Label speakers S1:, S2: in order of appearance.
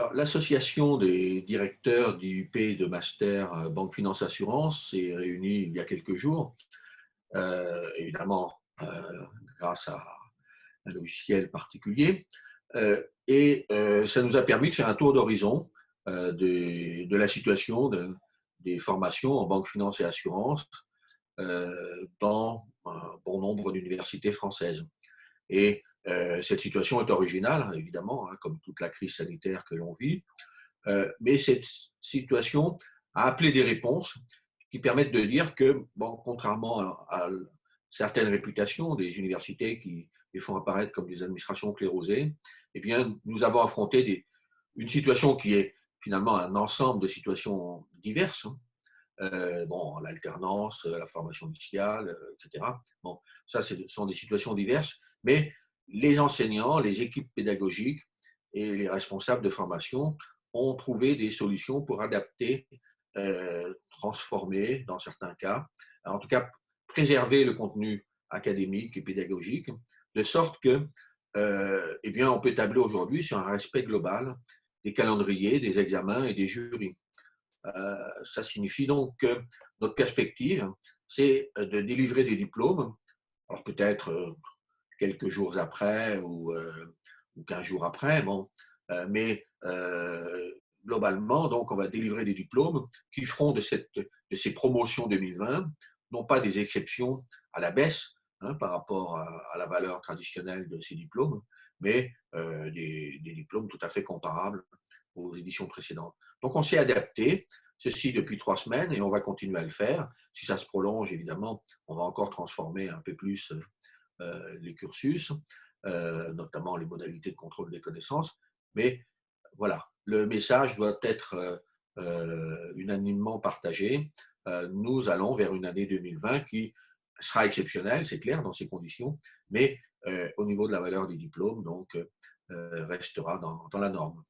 S1: Alors, l'association des directeurs d'IUP et de master Banque Finance Assurance s'est réunie il y a quelques jours, évidemment grâce à un logiciel particulier, et ça nous a permis de faire un tour d'horizon de la situation des formations en banque, finance et assurance dans un bon nombre d'universités françaises. Et cette situation est originale, évidemment, hein, comme toute la crise sanitaire que l'on vit, mais cette situation a appelé des réponses qui permettent de dire que, bon, contrairement à certaines réputations des universités qui les font apparaître comme des administrations clérosées, eh bien, nous avons affronté une situation qui est finalement un ensemble de situations diverses, hein. Bon, l'alternance, la formation initiale, etc. Bon, ça, ce sont des situations diverses, mais les enseignants, les équipes pédagogiques et les responsables de formation ont trouvé des solutions pour adapter, transformer dans certains cas, en tout cas préserver le contenu académique et pédagogique, de sorte que, eh bien, on peut tabler aujourd'hui sur un respect global des calendriers, des examens et des jurys. Ça signifie donc que notre perspective, c'est de délivrer des diplômes, alors peut-être quelques jours après ou 15 jours après, bon, mais globalement, donc, on va délivrer des diplômes qui feront de ces promotions 2020, non pas des exceptions à la baisse, hein, par rapport à la valeur traditionnelle de ces diplômes, mais des diplômes tout à fait comparables aux éditions précédentes. Donc, on s'est adapté, ceci depuis 3 semaines, et on va continuer à le faire. Si ça se prolonge, évidemment, on va encore transformer un peu plus les cursus, notamment les modalités de contrôle des connaissances. Mais voilà, le message doit être unanimement partagé. Nous allons vers une année 2020 qui sera exceptionnelle, c'est clair, dans ces conditions, mais au niveau de la valeur des diplômes, donc, restera dans la norme.